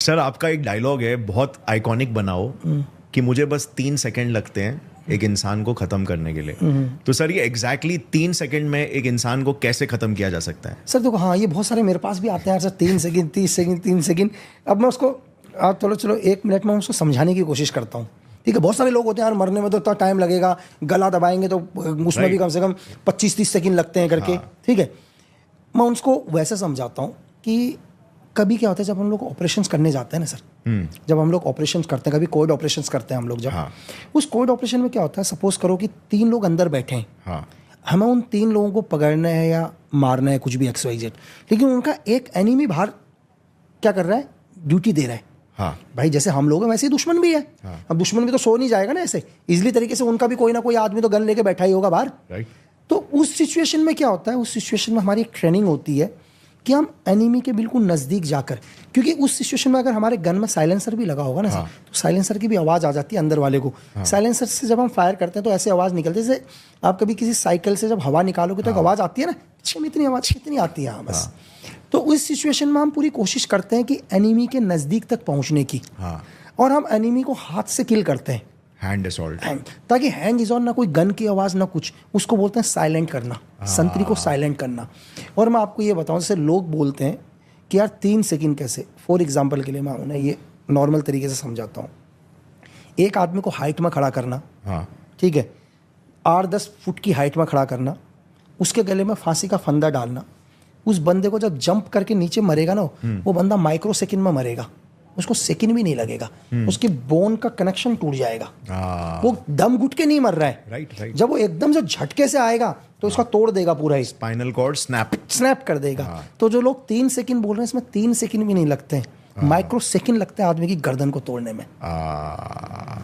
Sir आपका एक dialogue है बहुत आइकॉनिक बनाओ कि मुझे बस 3 सेकंड लगते हैं एक इंसान को खत्म करने के लिए। तो सर ये एग्जैक्टली 3 सेकंड में एक इंसान को कैसे खत्म किया जा सकता है? सर देखो, हाँ ये बहुत सारे मेरे पास भी आते हैं सर, 3 सेकंड 30 सेकंड 3 सेकंड। अब मैं उसको चलो 1 मिनट में उसको समझाने की कोशिश करता हूँ। ठीक है, बहुत सारे लोग होते हैं यार मरने में तो इतना टाइम लगेगा, गला दबाएंगे तो उसमें भी कम से कम 25-30 सेकंड लगते हैं करके। ठीक है, मैं उसको वैसे समझाता हूँ कि कभी क्या होता है जब हम लोग ऑपरेशंस करने जाते हैं ना सर, जब हम लोग ऑपरेशंस करते हैं, कभी कोविड ऑपरेशंस करते हैं हम लोग, जब उस कोविड ऑपरेशन में क्या होता है, सपोज करो कि 3 लोग अंदर बैठे हैं, हमें उन 3 लोगों को पकड़ना है या मारना है, कुछ भी XYZ, लेकिन उनका एक एनिमी बाहर क्या कर रहा है, ड्यूटी दे रहा है। भाई जैसे हम लोग हैं वैसे ही दुश्मन भी है। अब दुश्मन भी तो सो नहीं जाएगा ना ऐसे इजिली तरीके से, उनका भी कोई ना कोई आदमी तो गन लेके बैठा ही होगा बाहर। तो उस सिचुएशन में क्या होता है, उस सिचुएशन में हमारी एक ट्रेनिंग होती है कि हम एनिमी के बिल्कुल नज़दीक जाकर, क्योंकि उस सिचुएशन में अगर हमारे गन में साइलेंसर भी लगा होगा ना सर, तो साइलेंसर की भी आवाज़ आ जाती है अंदर वाले को। साइलेंसर से जब हम फायर करते हैं तो ऐसे आवाज़ निकलती है जैसे आप कभी किसी साइकिल से जब हवा निकालोगे तो एक आवाज़ आती है ना, इतनी आवाज़ कितनी आती है बस। तो उस सिचुएशन में हम पूरी कोशिश करते हैं कि एनिमी के नज़दीक तक पहुँचने की, और हम एनिमी को हाथ से किल करते हैं, हैंड असॉल्ट, ताकि हैंड इज ऑन, ना कोई गन की आवाज़ ना कुछ, उसको बोलते हैं साइलेंट करना, संतरी को साइलेंट करना। और मैं आपको ये बताऊं, जैसे लोग बोलते हैं कि यार 3 सेकंड कैसे, फॉर एग्जांपल के लिए मैं उन्हें ये नॉर्मल तरीके से समझाता हूँ। एक आदमी को हाइट में खड़ा करना, ठीक है, 8-10 फुट की हाइट में खड़ा करना, उसके गले में फांसी का फंदा डालना, उस बंदे को जब जंप करके नीचे मरेगा ना, वो बंदा माइक्रो सेकेंड में मरेगा, उसको सेकंड भी नहीं लगेगा, उसकी बोन का कनेक्शन टूट जाएगा, वो दम घुट के नहीं मर रहा है। राइट। जब वो एकदम से झटके से आएगा तो उसका तोड़ देगा पूरा, स्पाइनल कॉर्ड स्नैप कर देगा। तो जो लोग 3 सेकंड बोल रहे हैं, इसमें 3 सेकंड भी नहीं लगते हैं, माइक्रो सेकंड लगते हैं आदमी की गर्दन को तोड़ने में।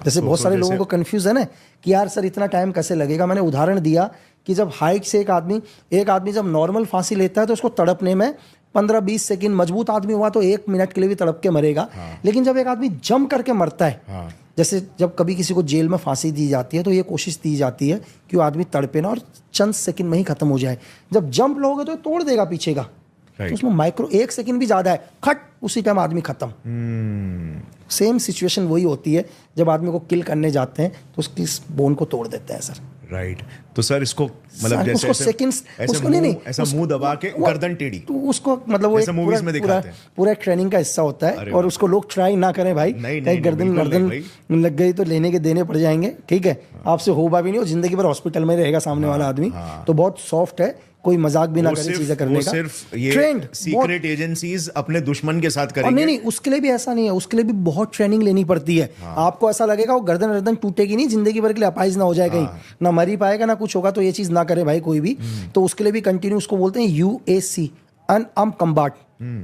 जैसे बहुत सारे लोगों को कंफ्यूज है ना कि यार सर इतना टाइम कैसे लगेगा। मैंने उदाहरण दिया कि जब हाइट से एक आदमी जब नॉर्मल फांसी लेता है तो उसको तड़पने में 15-20 सेकंड, मजबूत आदमी हुआ तो 1 मिनट के लिए भी तड़प के मरेगा। लेकिन जब एक आदमी जंप करके मरता है, जैसे जब कभी किसी को जेल में फांसी दी जाती है तो ये कोशिश दी जाती है कि वो आदमी तड़पे ना और चंद सेकंड में ही खत्म हो जाए। जब जंप लोगे तो तोड़ देगा पीछे का, तो उसमें माइक्रो 1 सेकंड भी ज्यादा है, खट उसी टाइम आदमी खत्म। सेम सिचुएशन वही होती है जब आदमी को किल करने जाते हैं तो उसकी बोन को तोड़ देते हैं सर। राइट। तो सर इसको मतलब जैसे उसको सेकंड्स, उसको नहीं ऐसा मुंह दबा के गर्दन टेढ़ी, तो उसको मतलब वो ऐसा मूवीज में दिखाते हैं, पूरा ट्रेनिंग का हिस्सा होता है। और उसको लोग ट्राई ना करें भाई, कहीं गर्दन लग गई तो लेने के देने पड़ जाएंगे। ठीक है, आपसे होगा भी नहीं, और जिंदगी भर हॉस्पिटल में रहेगा सामने वाला आदमी। तो बहुत सॉफ्ट है, कोई मजाक भी ना करे चीजें करने का। सिर्फ ये ट्रेंड सीक्रेट एजेंसीज अपने दुश्मन के साथ करेंगे। नहीं, उसके लिए भी ऐसा नहीं है, उसके लिए भी बहुत ट्रेनिंग लेनी पड़ती है। आपको ऐसा लगेगा वो गर्दन टूटेगी नहीं, जिंदगी भर के लिए अपाइज ना हो जाए कहीं, ना मर ही पाएगा ना कुछ होगा, तो ये चीज ना करे भाई कोई भी। तो उसके लिए भी कंटिन्यू उसको बोलते हैं UAC, अनआर्म्ड कम्बाट।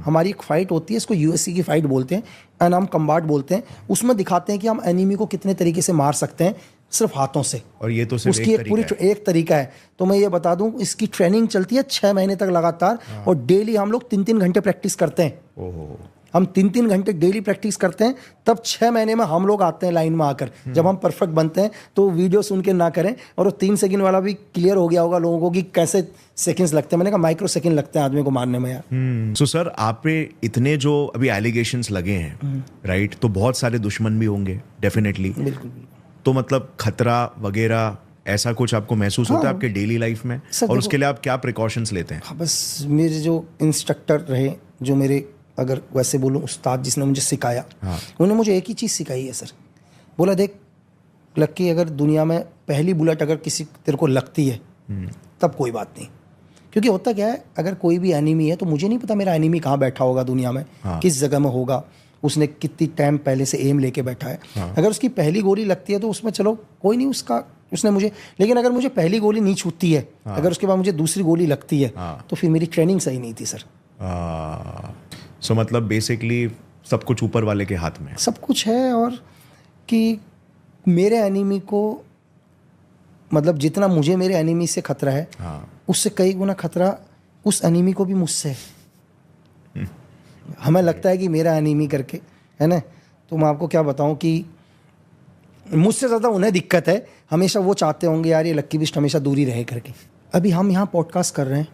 हमारी एक फाइट होती है, इसको UAC की फाइट बोलते हैं, अनआर्म्ड कम्बाट बोलते हैं। उसमें दिखाते हैं कि हम एनिमी को कितने तरीके से मार सकते हैं सिर्फ हाथों से, और ये तो सिर्फ उसकी एक पूरी एक तरीका है। तो मैं ये बता दूं, इसकी ट्रेनिंग चलती है 6 महीने तक लगातार, और डेली हम लोग 3-3 घंटे प्रैक्टिस करते हैं। हम 3-3 घंटे डेली प्रैक्टिस करते हैं, तब 6 महीने में हम लोग आते हैं लाइन में आकर। जब हम परफेक्ट बनते हैं तो वीडियो सुन के ना करें, और वो 3 सेकंड वाला भी क्लियर हो गया होगा लोगों को कि कैसे सेकंड्स लगते हैं। मैंने कहा माइक्रो सेकंड लगते हैं आदमी को मारने में यार। सो सर आप पे इतने जो अभी एलिगेशंस लगे हैं, राइट, तो बहुत सारे दुश्मन भी होंगे डेफिनेटली। बिल्कुल। तो मतलब खतरा वगैरह ऐसा कुछ आपको महसूस होता है आपके डेली लाइफ में, और उसके लिए आप क्या प्रिकॉशंस लेते हैं? बस मेरे जो इंस्ट्रक्टर रहे, जो मेरे अगर वैसे बोलूं उस्ताद जिसने मुझे सिखाया, उन्होंने मुझे एक ही चीज़ सिखाई है सर। बोला देख लक्की, अगर दुनिया में पहली बुलेट अगर किसी तेरे को लगती है तब कोई बात नहीं, क्योंकि होता क्या है, अगर कोई भी एनिमी है तो मुझे नहीं पता मेरा एनिमी कहाँ बैठा होगा दुनिया में, किस जगह में होगा, उसने कितनी टाइम पहले से एम लेके बैठा है। अगर उसकी पहली गोली लगती है तो उसमें चलो कोई नहीं, उसने मुझे, लेकिन अगर मुझे पहली गोली नहीं छूटती है, अगर उसके बाद मुझे दूसरी गोली लगती है, तो फिर मेरी ट्रेनिंग सही नहीं थी सर। सो मतलब बेसिकली सब कुछ ऊपर वाले के हाथ में सब कुछ है, और कि मेरे एनिमी को, मतलब जितना मुझे मेरे एनिमी से खतरा है, उससे कई गुना खतरा उस एनिमी को भी मुझसे है। हमें लगता है कि मेरा एनिमी करके है ना, तो मैं आपको क्या बताऊं कि मुझसे ज़्यादा उन्हें दिक्कत है। हमेशा वो चाहते होंगे यार ये लक्की बिस्ट हमेशा दूरी रहे करके। अभी हम यहाँ पॉडकास्ट कर रहे हैं,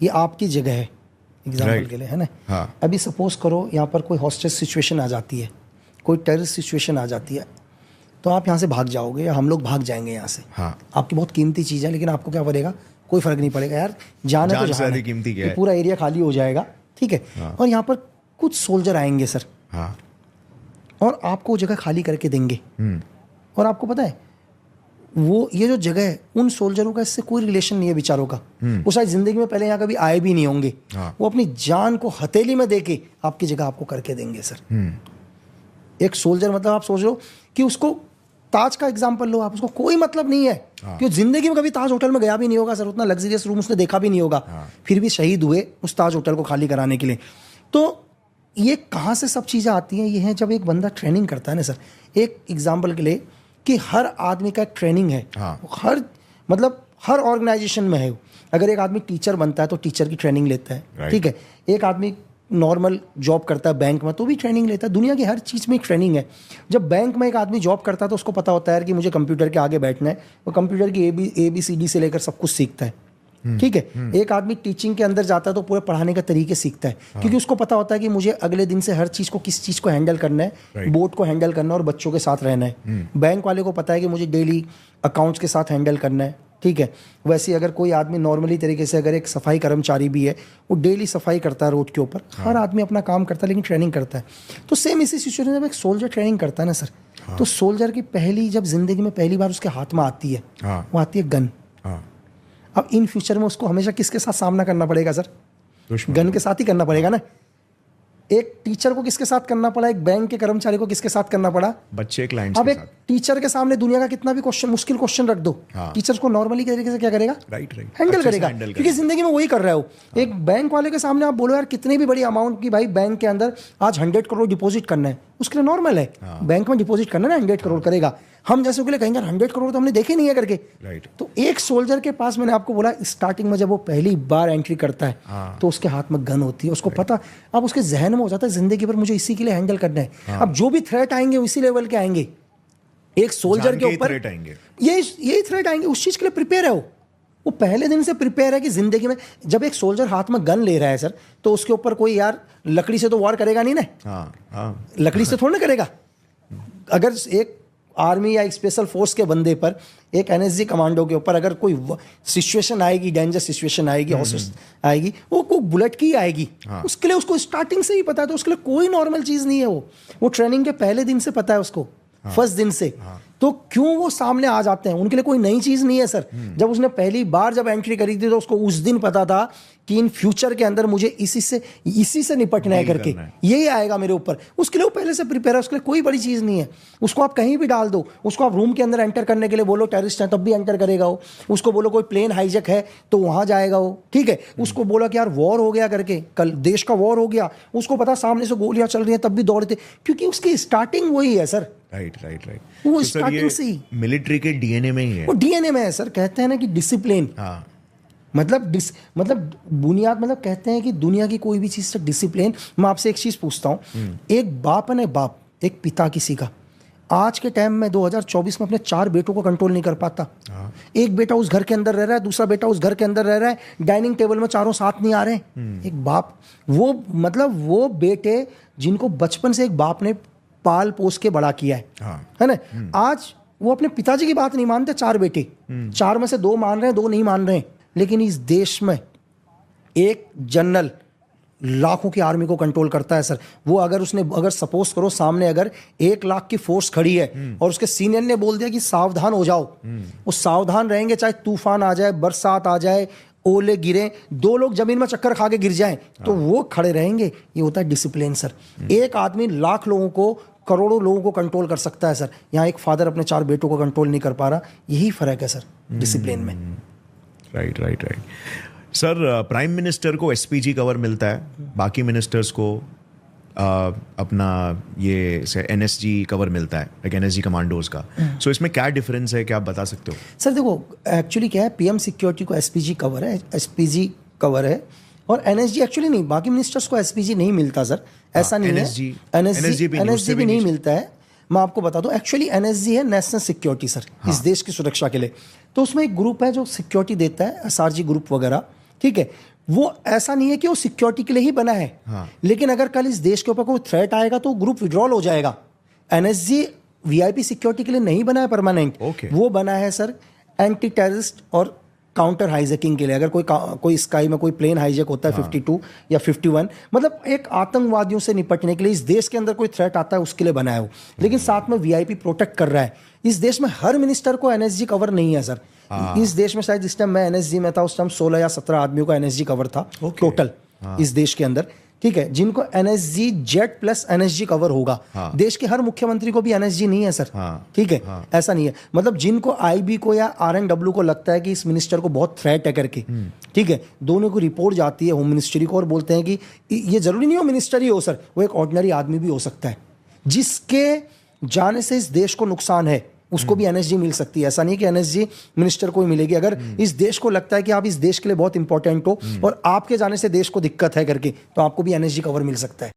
ये आपकी जगह है, एग्जाम्पल के लिए, है ना। हाँ। अभी सपोज करो यहाँ पर कोई हॉस्टेज सिचुएशन आ जाती है, कोई टेररिस्ट सिचुएशन आ जाती है, तो आप यहाँ से भाग जाओगे या हम लोग भाग जाएंगे यहाँ से। हाँ। आपकी बहुत कीमती चीज़ है, लेकिन आपको क्या पड़ेगा, कोई फर्क नहीं पड़ेगा यार, जान है तो से अधिक कीमती क्या है? पूरा एरिया खाली हो जाएगा, ठीक है। हाँ। और यहाँ पर कुछ सोल्जर आएंगे सर, हाँ। और आपको जगह खाली करके देंगे। और आपको पता है वो ये जो जगह है, उन सोल्जरों का इससे कोई रिलेशन नहीं है बेचारों का। वो शायद जिंदगी में पहले यहाँ कभी आए भी नहीं होंगे। हाँ। वो अपनी जान को हथेली में देके आपकी जगह आपको करके देंगे सर। एक सोल्जर मतलब आप सोच लो कि उसको ताज का एग्जाम्पल लो आप, उसको कोई मतलब नहीं है कि वो जिंदगी में कभी ताज होटल में गया भी नहीं होगा सर, उतना लग्जरियस रूम उसने देखा भी नहीं होगा, फिर भी शहीद हुए उस ताज होटल को खाली कराने के लिए। तो ये कहाँ से सब चीज़ें आती हैं? ये हैं जब एक बंदा ट्रेनिंग करता है ना सर। एक एग्जाम्पल के लिए कि हर आदमी का एक ट्रेनिंग है। हर मतलब हर ऑर्गेनाइजेशन में है। अगर एक आदमी टीचर बनता है तो टीचर की ट्रेनिंग लेता है, ठीक है। एक आदमी नॉर्मल जॉब करता है बैंक में तो भी ट्रेनिंग लेता है। दुनिया की हर चीज़ में एक ट्रेनिंग है। जब बैंक में एक आदमी जॉब करता है तो उसको पता होता है कि मुझे कंप्यूटर के आगे बैठना है, वो कंप्यूटर की ABCD से लेकर सब कुछ सीखता है, ठीक है। एक आदमी टीचिंग के अंदर जाता है तो पूरे पढ़ाने का तरीके सीखता है, क्योंकि उसको पता होता है कि मुझे अगले दिन से हर चीज़ को, किस चीज़ को हैंडल करना है, बोर्ड को हैंडल करना है और बच्चों के साथ रहना है। बैंक वाले को पता है कि मुझे डेली अकाउंट्स के साथ हैंडल करना है, ठीक है। वैसे अगर कोई आदमी नॉर्मली तरीके से, अगर एक सफाई कर्मचारी भी है, वो डेली सफाई करता है रोड के ऊपर। हर आदमी अपना काम करता है लेकिन ट्रेनिंग करता है। तो सेम इसी सिचुएशन में जब एक सोल्जर ट्रेनिंग करता है ना सर, तो सोल्जर की पहली, जब जिंदगी में पहली बार उसके हाथ में आती है, वो आती है गन। अब इन फ्यूचर में उसको हमेशा किसके साथ सामना करना पड़ेगा सर? गन के साथ ही करना पड़ेगा ना। एक टीचर को किसके साथ करना पड़ा, एक बैंक के कर्मचारी को किसके साथ करना पड़ा? बच्चे क्लाइंट्स अब के एक साथ। टीचर के सामने दुनिया का कितना भी क्वेश्चन, मुश्किल क्वेश्चन रख दो, टीचर को नॉर्मली तरीके से क्या करेगा? राइट हैंडल करेगा, क्योंकि जिंदगी में वही कर रहा है। एक बैंक वाले के सामने आप बोलो यार कितनी भी बड़ी अमाउंट की, भाई बैंक के अंदर आज 100 करोड़ डिपॉजिट करना है, उसके लिए नॉर्मल है। बैंक में डिपॉजिट करना है ना, 100 करोड़ करेगा। हम जैसे के लिए कहेंगे 100 करोड़ तो हमने देखे नहीं है करके। तो एक सोल्जर के पास, मैंने आपको बोला स्टार्टिंग में जब वो पहली बार एंट्री करता है तो उसके हाथ में गन होती है, उसको पता, अब उसके जहन में हो जाता है जिंदगी भर मुझे इसी के लिए हैंडल करना है। अब जो भी थ्रेट आएंगे उसी लेवल के आएंगे। एक सोल्जर के ऊपर यही थ्रेट आएंगे, उस चीज के लिए प्रिपेयर है वो पहले दिन से प्रिपेयर है कि जिंदगी में जब एक सोल्जर हाथ में गन ले रहा है सर, तो उसके ऊपर कोई यार लकड़ी से तो वार करेगा नहीं ना। लकड़ी से थोड़ा ना करेगा। अगर एक आर्मी या एक स्पेशल फोर्स के बंदे पर, एक NSG कमांडो के ऊपर अगर कोई सिचुएशन आएगी, डेंजर सिचुएशन आएगी, आएगी, वो बुलेट की आएगी। उसके लिए उसको स्टार्टिंग से ही पता है, तो उसके लिए कोई नॉर्मल चीज़ नहीं है। वो ट्रेनिंग के पहले दिन से पता है उसको, फर्स्ट दिन से। तो क्यों वो सामने आ जाते हैं? उनके लिए कोई नई चीज़ नहीं है सर। जब उसने पहली बार जब एंट्री करी थी तो उसको उस दिन पता था कि इन फ्यूचर के अंदर मुझे इसी से निपटना है करके, यही आएगा मेरे ऊपर। उसके लिए वो पहले से प्रिपेयर है, उसके लिए कोई बड़ी चीज़ नहीं है। उसको आप कहीं भी डाल दो, उसको आप रूम के अंदर एंटर करने के लिए बोलो टेररिस्ट है तब भी एंटर करेगा वो। उसको बोलो कोई प्लेन हाईजैक है तो वहाँ जाएगा वो, ठीक है। उसको बोला कि यार वॉर हो गया करके, कल देश का वॉर हो गया, उसको पता सामने से गोलियां चल रही हैं तब भी दौड़ते, क्योंकि उसकी स्टार्टिंग वही है सर। राइट। वो स्टार्टिंग से ही मिलिट्री के DNA में ही है। वो DNA में है सर। कहते हैं ना कि डिसिप्लिन, मतलब बुनियाद, मतलब कहते हैं कि दुनिया की कोई भी चीज़ से डिसिप्लिन। मैं आपसे एक चीज़ पूछता हूँ, एक बाप है ना, बाप, एक पिता किसी का, आज के टाइम में 2024 में अपने 4 बेटों को कंट्रोल नहीं कर पाता। एक बेटा उस घर के अंदर रह रहा है, दूसरा बेटा उस घर के अंदर रह रहा है, डाइनिंग टेबल में चारों साथ नहीं आ रहे हैं। एक बाप, वो मतलब वो बेटे जिनको बचपन से एक बाप ने पाल पोस के बड़ा किया है ना, आज वो अपने पिताजी की बात नहीं मानते। 4 बेटे, 4 में से 2 मान रहे हैं, 2 नहीं मान रहे हैं। लेकिन इस देश में एक जनरल लाखों की आर्मी को कंट्रोल करता है सर। वो अगर सपोज करो सामने अगर 1 लाख की फोर्स खड़ी है और उसके सीनियर ने बोल दिया कि सावधान हो जाओ, वो सावधान रहेंगे, चाहे तूफान आ जाए, बरसात आ जाए, ओले गिरे, 2 लोग जमीन में चक्कर खा के गिर जाएं तो वो खड़े रहेंगे। ये होता है डिसिप्लिन सर। एक आदमी लाख लोगों को, करोड़ों लोगों को कंट्रोल कर सकता है सर। यहाँ एक फादर अपने 4 बेटों को कंट्रोल नहीं कर पा रहा। यही फर्क है सर डिसिप्लिन में। राइट। सर, प्राइम मिनिस्टर को SPG कवर मिलता है, बाकी मिनिस्टर्स को अपना ये से NSG कवर मिलता है, लाइक NSG कमांडोज का। सो इसमें क्या डिफरेंस है, क्या आप बता सकते हो? सर देखो, एक्चुअली क्या है, PM सिक्योरिटी को SPG कवर है, SPG कवर है, और NSG एक्चुअली नहीं, बाकी मिनिस्टर्स को SPG नहीं मिलता सर, ऐसा नहीं है। NSG भी नहीं मिलता है। मैं आपको बता दूं, एक्चुअली NSG है नेशनल सिक्योरिटी सर, इस देश की सुरक्षा के लिए। तो उसमें एक ग्रुप है जो सिक्योरिटी देता है, SRG ग्रुप वगैरह, ठीक है। वो ऐसा नहीं है कि वो सिक्योरिटी के लिए ही बना है, लेकिन अगर कल इस देश के ऊपर कोई थ्रेट आएगा तो ग्रुप विड्रॉल हो जाएगा। एनएसजी वीआईपी सिक्योरिटी के लिए नहीं बना है परमानेंट, वो बना है सर एंटी टेररिस्ट और काउंटर हाईजैकिंग के लिए। अगर कोई स्काई में कोई प्लेन हाईजैक होता है 52 या 51, मतलब एक आतंकवादियों से निपटने के लिए, इस देश के अंदर कोई थ्रेट आता है उसके लिए बना है वो, लेकिन साथ में वीआईपी प्रोटेक्ट कर रहा है। इस देश में हर मिनिस्टर को एनएसजी कवर नहीं है सर। इस देश में शायद जिस टाइम मैं एनएसजी में था उस टाइम 16 या 17 आदमियों का एनएसजी कवर था टोटल इस देश के अंदर, ठीक है, जिनको NSG jet plus NSG cover होगा। देश के हर मुख्यमंत्री को भी एनएसजी नहीं है सर, ठीक है, ऐसा नहीं है। मतलब जिनको आईबी को या आरएनडब्ल्यू को लगता है कि इस मिनिस्टर को बहुत थ्रेट है करके, ठीक है, दोनों को रिपोर्ट जाती है होम मिनिस्ट्री को और बोलते हैं कि ये जरूरी नहीं हो मिनिस्टर ही हो सर, वो एक ऑर्डिनरी आदमी भी हो सकता है जिसके जाने से इस देश को नुकसान है, उसको भी एनएसजी मिल सकती है। ऐसा नहीं कि एनएसजी मिनिस्टर को ही मिलेगी। अगर इस देश को लगता है कि आप इस देश के लिए बहुत इंपॉर्टेंट हो और आपके जाने से देश को दिक्कत है करके, तो आपको भी एनएसजी कवर मिल सकता है।